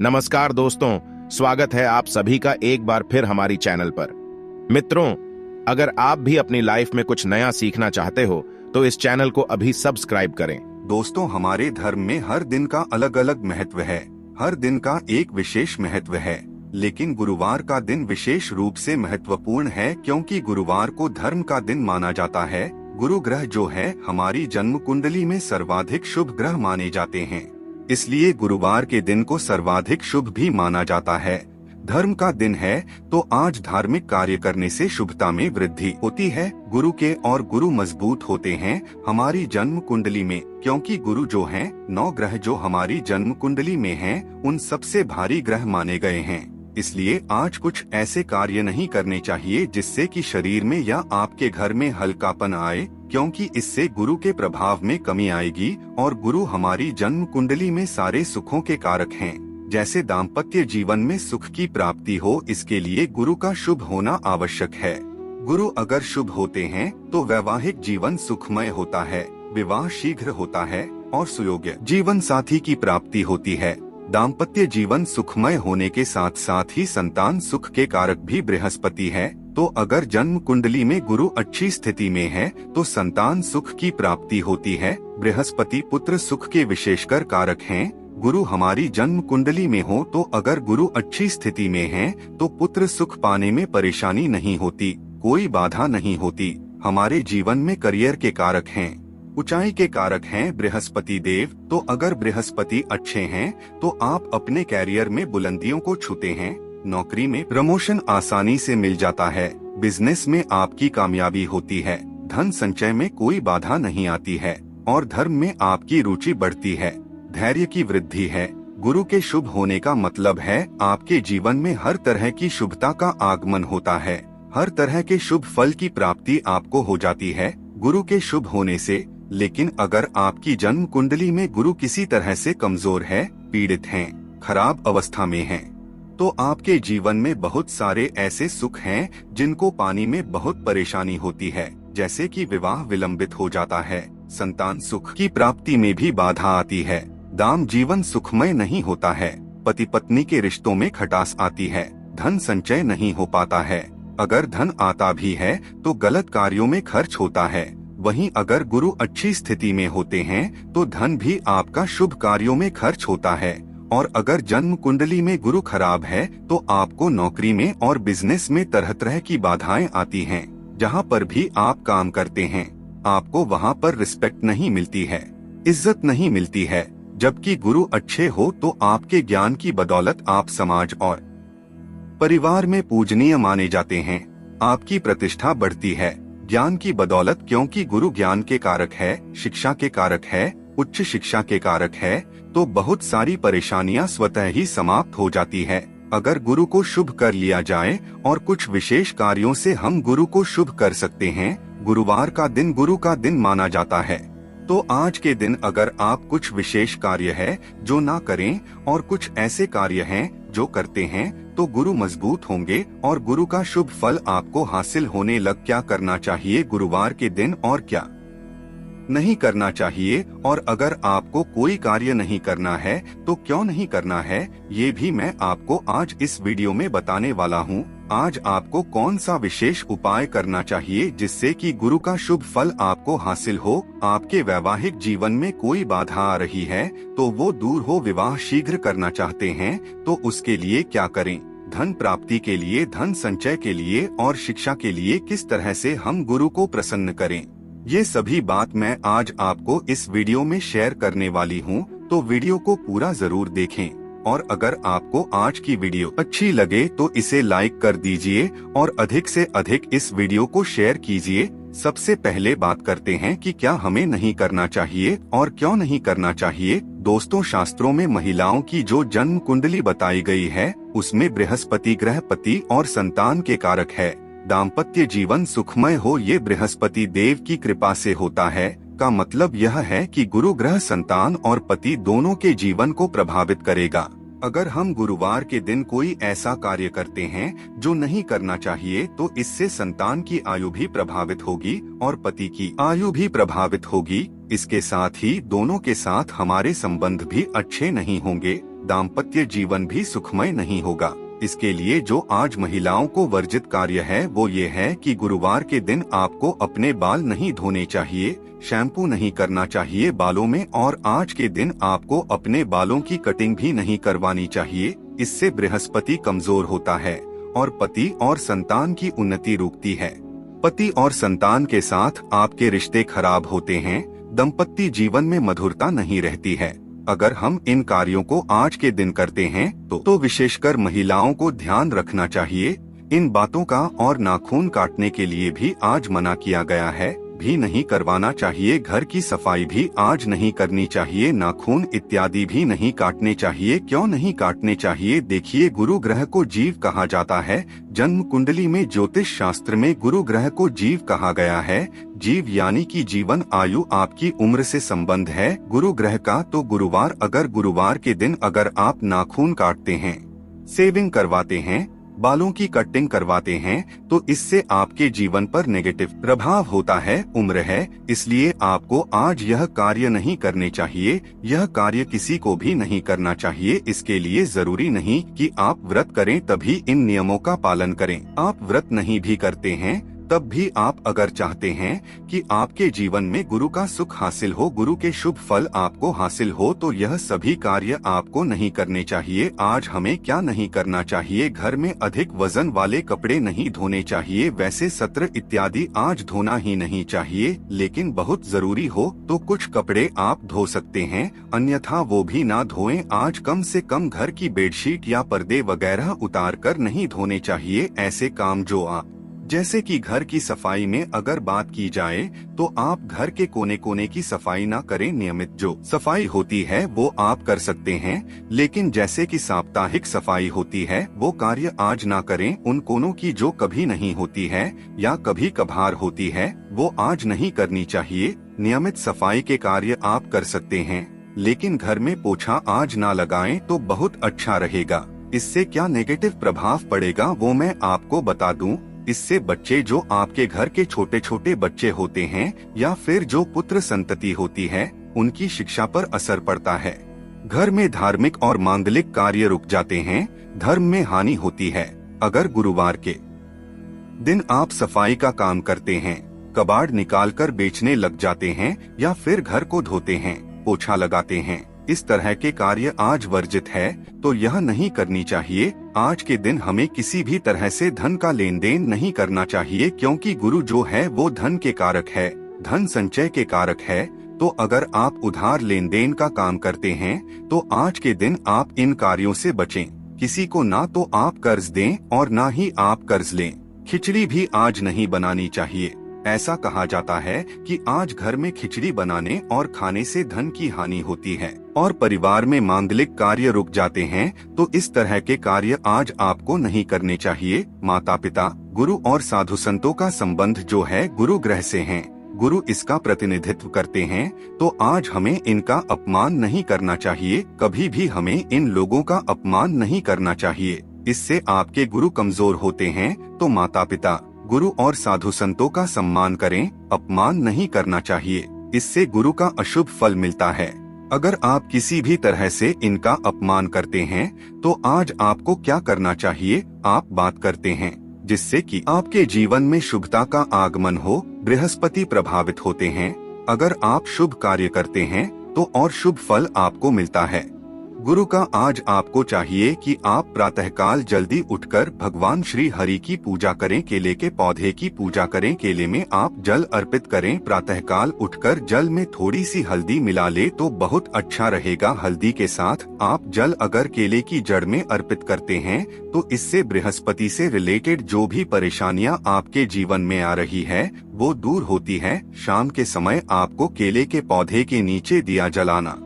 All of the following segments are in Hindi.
नमस्कार दोस्तों, स्वागत है आप सभी का एक बार फिर हमारी चैनल पर। मित्रों, अगर आप भी अपनी लाइफ में कुछ नया सीखना चाहते हो तो इस चैनल को अभी सब्सक्राइब करें। दोस्तों, हमारे धर्म में हर दिन का अलग अलग महत्व है। हर दिन का एक विशेष महत्व है, लेकिन गुरुवार का दिन विशेष रूप से महत्वपूर्ण है क्योंकि गुरुवार को धर्म का दिन माना जाता है। गुरु ग्रह जो है हमारी जन्म कुंडली में सर्वाधिक शुभ ग्रह माने जाते हैं, इसलिए गुरुवार के दिन को सर्वाधिक शुभ भी माना जाता है। धर्म का दिन है तो आज धार्मिक कार्य करने से शुभता में वृद्धि होती है। गुरु के और गुरु मजबूत होते हैं हमारी जन्म कुंडली में, क्योंकि गुरु जो हैं 9 ग्रह जो हमारी जन्म कुंडली में हैं, उन सबसे भारी ग्रह माने गए हैं। इसलिए आज कुछ ऐसे कार्य नहीं करने चाहिए जिससे कि शरीर में या आपके घर में हल्कापन आए, क्योंकि इससे गुरु के प्रभाव में कमी आएगी। और गुरु हमारी जन्म कुंडली में सारे सुखों के कारक हैं। जैसे दाम्पत्य जीवन में सुख की प्राप्ति हो, इसके लिए गुरु का शुभ होना आवश्यक है। गुरु अगर शुभ होते हैं तो वैवाहिक जीवन सुखमय होता है, विवाह शीघ्र होता है और सुयोग्य जीवन साथी की प्राप्ति होती है। दाम्पत्य जीवन सुखमय होने के साथ साथ ही संतान सुख के कारक भी बृहस्पति है। तो अगर जन्म कुंडली में गुरु अच्छी स्थिति में है तो संतान सुख की प्राप्ति होती है। बृहस्पति पुत्र सुख के विशेषकर कारक हैं। गुरु हमारी जन्म कुंडली में हो तो अगर गुरु अच्छी स्थिति में है तो पुत्र सुख पाने में परेशानी नहीं होती, कोई बाधा नहीं होती। हमारे जीवन में करियर के कारक हैं, ऊंचाई के कारक हैं बृहस्पति देव। तो अगर बृहस्पति अच्छे हैं तो आप अपने कैरियर में बुलंदियों को छूते हैं। नौकरी में प्रमोशन आसानी से मिल जाता है, बिजनेस में आपकी कामयाबी होती है, धन संचय में कोई बाधा नहीं आती है और धर्म में आपकी रुचि बढ़ती है, धैर्य की वृद्धि है। गुरु के शुभ होने का मतलब है आपके जीवन में हर तरह की शुभता का आगमन होता है, हर तरह के शुभ फल की प्राप्ति आपको हो जाती है गुरु के शुभ होने से। लेकिन अगर आपकी जन्म कुंडली में गुरु किसी तरह से कमजोर है, पीड़ित हैं, खराब अवस्था में हैं, तो आपके जीवन में बहुत सारे ऐसे सुख हैं जिनको पाने में बहुत परेशानी होती है। जैसे कि विवाह विलंबित हो जाता है, संतान सुख की प्राप्ति में भी बाधा आती है, दाम जीवन सुखमय नहीं होता है, पति पत्नी के रिश्तों में खटास आती है, धन संचय नहीं हो पाता है। अगर धन आता भी है तो गलत कार्यों में खर्च होता है। वहीं अगर गुरु अच्छी स्थिति में होते हैं तो धन भी आपका शुभ कार्यों में खर्च होता है। और अगर जन्म कुंडली में गुरु खराब है तो आपको नौकरी में और बिजनेस में तरह तरह की बाधाएं आती हैं। जहां पर भी आप काम करते हैं आपको वहां पर रिस्पेक्ट नहीं मिलती है, इज्जत नहीं मिलती है। जबकि गुरु अच्छे हो तो आपके ज्ञान की बदौलत आप समाज और परिवार में पूजनीय माने जाते हैं, आपकी प्रतिष्ठा बढ़ती है ज्ञान की बदौलत, क्योंकि गुरु ज्ञान के कारक है, शिक्षा के कारक है, उच्च शिक्षा के कारक है। तो बहुत सारी परेशानियां स्वतः ही समाप्त हो जाती है अगर गुरु को शुभ कर लिया जाए। और कुछ विशेष कार्यों से हम गुरु को शुभ कर सकते हैं। गुरुवार का दिन गुरु का दिन माना जाता है, तो आज के दिन अगर आप कुछ विशेष कार्य है जो ना करें और कुछ ऐसे कार्य हैं जो करते हैं तो गुरु मजबूत होंगे और गुरु का शुभ फल आपको हासिल होने लग। क्या करना चाहिए गुरुवार के दिन और क्या नहीं करना चाहिए, और अगर आपको कोई कार्य नहीं करना है तो क्यों नहीं करना है, ये भी मैं आपको आज इस वीडियो में बताने वाला हूँ। आज आपको कौन सा विशेष उपाय करना चाहिए जिससे कि गुरु का शुभ फल आपको हासिल हो। आपके वैवाहिक जीवन में कोई बाधा आ रही है तो वो दूर हो, विवाह शीघ्र करना चाहते हैं तो उसके लिए क्या करें, धन प्राप्ति के लिए, धन संचय के लिए और शिक्षा के लिए किस तरह से हम गुरु को प्रसन्न करें, ये सभी बात मैं आज आपको इस वीडियो में शेयर करने वाली हूँ। तो वीडियो को पूरा जरूर देखें और अगर आपको आज की वीडियो अच्छी लगे तो इसे लाइक कर दीजिए और अधिक से अधिक इस वीडियो को शेयर कीजिए। सबसे पहले बात करते हैं कि क्या हमें नहीं करना चाहिए और क्यों नहीं करना चाहिए। दोस्तों, शास्त्रों में महिलाओं की जो जन्म कुंडली बताई गई है उसमें बृहस्पति ग्रह पति और संतान के कारक है। दाम्पत्य जीवन सुखमय हो ये बृहस्पति देव की कृपा से होता है। का मतलब यह है कि गुरु ग्रह संतान और पति दोनों के जीवन को प्रभावित करेगा। अगर हम गुरुवार के दिन कोई ऐसा कार्य करते हैं जो नहीं करना चाहिए तो इससे संतान की आयु भी प्रभावित होगी और पति की आयु भी प्रभावित होगी। इसके साथ ही दोनों के साथ हमारे संबंध भी अच्छे नहीं होंगे। दाम्पत्य जीवन भी सुखमय नहीं होगा। इसके लिए जो आज महिलाओं को वर्जित कार्य है वो ये है कि गुरुवार के दिन आपको अपने बाल नहीं धोने चाहिए, शैम्पू नहीं करना चाहिए बालों में, और आज के दिन आपको अपने बालों की कटिंग भी नहीं करवानी चाहिए। इससे बृहस्पति कमजोर होता है और पति और संतान की उन्नति रुकती है। पति और संतान के साथ आपके रिश्ते खराब होते हैं, दंपत्ति जीवन में मधुरता नहीं रहती है। अगर हम इन कार्यों को आज के दिन करते हैं तो विशेषकर महिलाओं को ध्यान रखना चाहिए इन बातों का। और नाखून काटने के लिए भी आज मना किया गया है, भी नहीं करवाना चाहिए। घर की सफाई भी आज नहीं करनी चाहिए, नाखून इत्यादि भी नहीं काटने चाहिए। क्यों नहीं काटने चाहिए? देखिए, गुरु ग्रह को जीव कहा जाता है। जन्म कुंडली में ज्योतिष शास्त्र में गुरु ग्रह को जीव कहा गया है। जीव यानी कि जीवन आयु, आपकी उम्र से संबंध है गुरु ग्रह का। तो गुरुवार, अगर गुरुवार के दिन अगर आप नाखून काटते हैं, शेविंग करवाते हैं, बालों की कटिंग करवाते हैं तो इससे आपके जीवन पर नेगेटिव प्रभाव होता है। उम्र है, इसलिए आपको आज यह कार्य नहीं करने चाहिए। यह कार्य किसी को भी नहीं करना चाहिए। इसके लिए जरूरी नहीं कि आप व्रत करें तभी इन नियमों का पालन करें। आप व्रत नहीं भी करते हैं तब भी आप अगर चाहते हैं कि आपके जीवन में गुरु का सुख हासिल हो, गुरु के शुभ फल आपको हासिल हो, तो यह सभी कार्य आपको नहीं करने चाहिए। आज हमें क्या नहीं करना चाहिए? घर में अधिक वजन वाले कपड़े नहीं धोने चाहिए। वैसे सत्र इत्यादि आज धोना ही नहीं चाहिए, लेकिन बहुत जरूरी हो तो कुछ कपड़े आप धो सकते हैं, अन्यथा वो भी ना धोएं। आज कम से कम घर की बेडशीट या पर्दे वगैरह उतार कर नहीं धोने चाहिए। ऐसे काम जो आप, जैसे कि घर की सफाई में अगर बात की जाए तो आप घर के कोने कोने की सफाई ना करें। नियमित जो सफाई होती है वो आप कर सकते हैं, लेकिन जैसे कि साप्ताहिक सफाई होती है वो कार्य आज ना करें। उन कोनों की जो कभी नहीं होती है या कभी कभार होती है वो आज नहीं करनी चाहिए। नियमित सफाई के कार्य आप कर सकते हैं, लेकिन घर में पोछा आज ना लगाएं तो बहुत अच्छा रहेगा। इससे क्या नेगेटिव प्रभाव पड़ेगा वो मैं आपको बता दूं। इससे बच्चे, जो आपके घर के छोटे छोटे बच्चे होते हैं या फिर जो पुत्र संतति होती है, उनकी शिक्षा पर असर पड़ता है। घर में धार्मिक और मांगलिक कार्य रुक जाते हैं, धर्म में हानि होती है। अगर गुरुवार के दिन आप सफाई का काम करते हैं, कबाड़ निकाल कर बेचने लग जाते हैं या फिर घर को धोते हैं, पोछा लगाते हैं, इस तरह के कार्य आज वर्जित है तो यह नहीं करनी चाहिए। आज के दिन हमें किसी भी तरह से धन का लेन देन नहीं करना चाहिए, क्योंकि गुरु जो है वो धन के कारक है, धन संचय के कारक है। तो अगर आप उधार लेन देन का काम करते हैं तो आज के दिन आप इन कार्यों से बचें। किसी को ना तो आप कर्ज दें और ना ही आप कर्ज लें। खिचड़ी भी आज नहीं बनानी चाहिए। ऐसा कहा जाता है कि आज घर में खिचड़ी बनाने और खाने से धन की हानि होती है और परिवार में मांगलिक कार्य रुक जाते हैं। तो इस तरह के कार्य आज आपको नहीं करने चाहिए। माता पिता, गुरु और साधु संतों का संबंध जो है गुरु ग्रह से है, गुरु इसका प्रतिनिधित्व करते हैं, तो आज हमें इनका अपमान नहीं करना चाहिए। कभी भी हमें इन लोगों का अपमान नहीं करना चाहिए। इससे आपके गुरु कमजोर होते हैं। तो माता पिता, गुरु और साधु संतों का सम्मान करें, अपमान नहीं करना चाहिए। इससे गुरु का अशुभ फल मिलता है। अगर आप किसी भी तरह से इनका अपमान करते हैं तो आज आपको क्या करना चाहिए? आप बात करते हैं जिससे कि आपके जीवन में शुभता का आगमन हो। बृहस्पति प्रभावित होते हैं। अगर आप शुभ कार्य करते हैं तो और शुभ फल आपको मिलता है। गुरु का आज आपको चाहिए कि आप प्रातःकाल जल्दी उठकर भगवान श्री हरि की पूजा करें, केले के पौधे की पूजा करें, केले में आप जल अर्पित करें। प्रातःकाल उठकर जल में थोड़ी सी हल्दी मिला ले तो बहुत अच्छा रहेगा। हल्दी के साथ आप जल अगर केले की जड़ में अर्पित करते हैं तो इससे बृहस्पति से रिलेटेड जो भी परेशानियां आपके जीवन में आ रही है वो दूर होती है। शाम के समय आपको केले के पौधे के नीचे दिया जलाना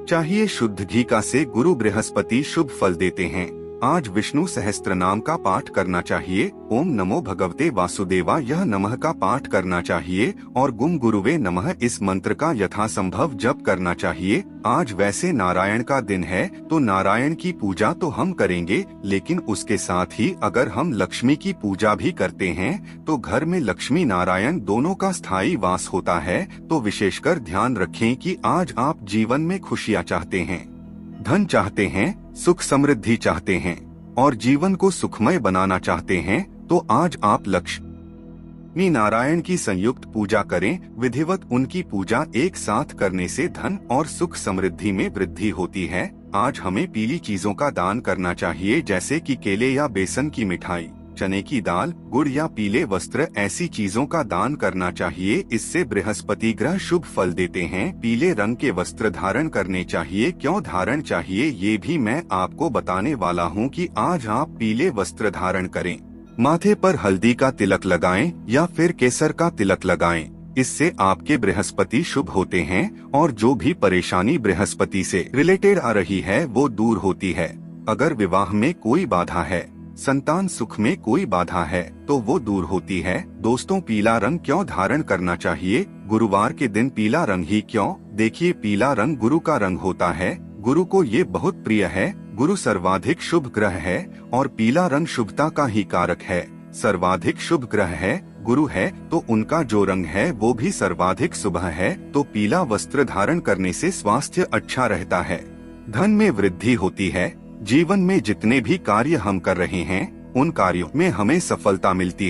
चाहिए। शुद्ध घी का से गुरु बृहस्पति शुभ फल देते हैं। आज विष्णु सहस्त्र नाम का पाठ करना चाहिए। ओम नमो भगवते वासुदेवा यह नमः का पाठ करना चाहिए और गुम गुरुवे नमः इस मंत्र का यथासंभव जप करना चाहिए। आज वैसे नारायण का दिन है तो नारायण की पूजा तो हम करेंगे, लेकिन उसके साथ ही अगर हम लक्ष्मी की पूजा भी करते हैं तो घर में लक्ष्मी नारायण दोनों का स्थायी वास होता है। तो विशेषकर ध्यान रखें कि आज आप जीवन में खुशियाँ चाहते हैं, धन चाहते हैं, सुख समृद्धि चाहते हैं और जीवन को सुखमय बनाना चाहते हैं तो आज आप लक्ष्मी नारायण की संयुक्त पूजा करें। विधिवत उनकी पूजा एक साथ करने से धन और सुख समृद्धि में वृद्धि होती है। आज हमें पीली चीजों का दान करना चाहिए, जैसे कि केले या बेसन की मिठाई, चने की दाल, गुड़ या पीले वस्त्र, ऐसी चीजों का दान करना चाहिए। इससे बृहस्पति ग्रह शुभ फल देते हैं। पीले रंग के वस्त्र धारण करने चाहिए। क्यों धारण चाहिए ये भी मैं आपको बताने वाला हूँ कि आज आप पीले वस्त्र धारण करें। माथे पर हल्दी का तिलक लगाएं या फिर केसर का तिलक लगाएं। इससे आपके बृहस्पति शुभ होते हैं और जो भी परेशानी बृहस्पति से रिलेटेड आ रही है वो दूर होती है। अगर विवाह में कोई बाधा है, संतान सुख में कोई बाधा है तो वो दूर होती है। दोस्तों, पीला रंग क्यों धारण करना चाहिए? गुरुवार के दिन पीला रंग ही क्यों? देखिए, पीला रंग गुरु का रंग होता है। गुरु को ये बहुत प्रिय है। गुरु सर्वाधिक शुभ ग्रह है और पीला रंग शुभता का ही कारक है। सर्वाधिक शुभ ग्रह है, गुरु है, तो उनका जो रंग है वो भी सर्वाधिक शुभ है। तो पीला वस्त्र धारण करने से स्वास्थ्य अच्छा रहता है, धन में वृद्धि होती है। जीवन में जितने भी कार्य हम कर रहे हैं उन कार्यों में हमें सफलता मिलती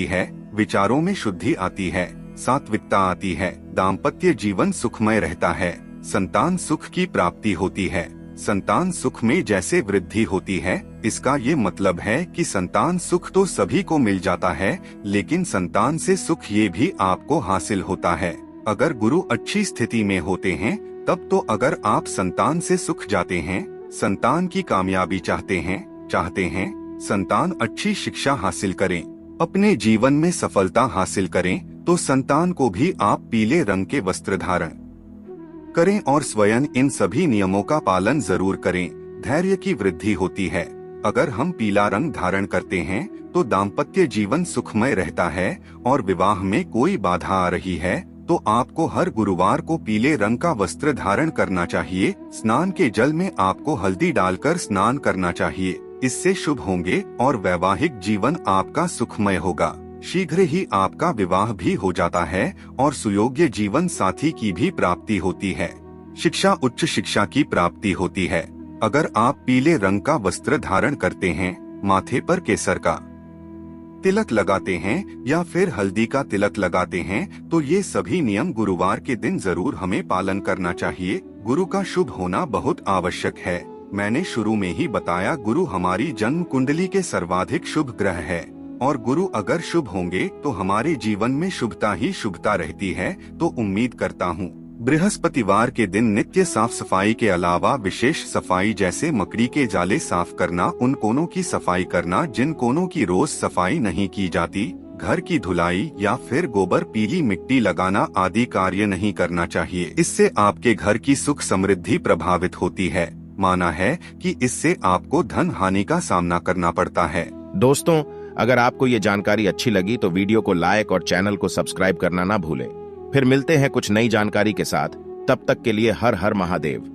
है। विचारों में शुद्धि आती है, सात्विकता आती है। दाम्पत्य जीवन सुखमय रहता है। संतान सुख की प्राप्ति होती है। संतान सुख में जैसे वृद्धि होती है, इसका ये मतलब है कि संतान सुख तो सभी को मिल जाता है, लेकिन संतान से सुख ये भी आपको हासिल होता है अगर गुरु अच्छी स्थिति में होते हैं। तब तो अगर आप संतान से सुख जाते हैं, संतान की कामयाबी चाहते हैं, संतान अच्छी शिक्षा हासिल करें, अपने जीवन में सफलता हासिल करें, तो संतान को भी आप पीले रंग के वस्त्र धारण करें और स्वयं इन सभी नियमों का पालन जरूर करें। धैर्य की वृद्धि होती है। अगर हम पीला रंग धारण करते हैं तो दाम्पत्य जीवन सुखमय रहता है और विवाह में कोई बाधा आ रही है तो आपको हर गुरुवार को पीले रंग का वस्त्र धारण करना चाहिए। स्नान के जल में आपको हल्दी डालकर स्नान करना चाहिए। इससे शुभ होंगे और वैवाहिक जीवन आपका सुखमय होगा। शीघ्र ही आपका विवाह भी हो जाता है और सुयोग्य जीवन साथी की भी प्राप्ति होती है। शिक्षा, उच्च शिक्षा की प्राप्ति होती है। अगर आप पीले रंग का वस्त्र धारण करते हैं, माथे पर केसर का तिलक लगाते हैं या फिर हल्दी का तिलक लगाते हैं, तो ये सभी नियम गुरुवार के दिन जरूर हमें पालन करना चाहिए। गुरु का शुभ होना बहुत आवश्यक है। मैंने शुरू में ही बताया, गुरु हमारी जन्म कुंडली के सर्वाधिक शुभ ग्रह है और गुरु अगर शुभ होंगे तो हमारे जीवन में शुभता ही शुभता रहती है। तो उम्मीद करता हूँ बृहस्पतिवार के दिन नित्य साफ सफाई के अलावा विशेष सफाई जैसे मकड़ी के जाले साफ करना, उन कोनों की सफाई करना जिन कोनों की रोज सफाई नहीं की जाती, घर की धुलाई या फिर गोबर, पीली मिट्टी लगाना आदि कार्य नहीं करना चाहिए। इससे आपके घर की सुख समृद्धि प्रभावित होती है। माना है कि इससे आपको धन हानि का सामना करना पड़ता है। दोस्तों, अगर आपको ये जानकारी अच्छी लगी तो वीडियो को लाइक और चैनल को सब्सक्राइब करना ना भूलें। फिर मिलते हैं कुछ नई जानकारी के साथ। तब तक के लिए हर हर महादेव।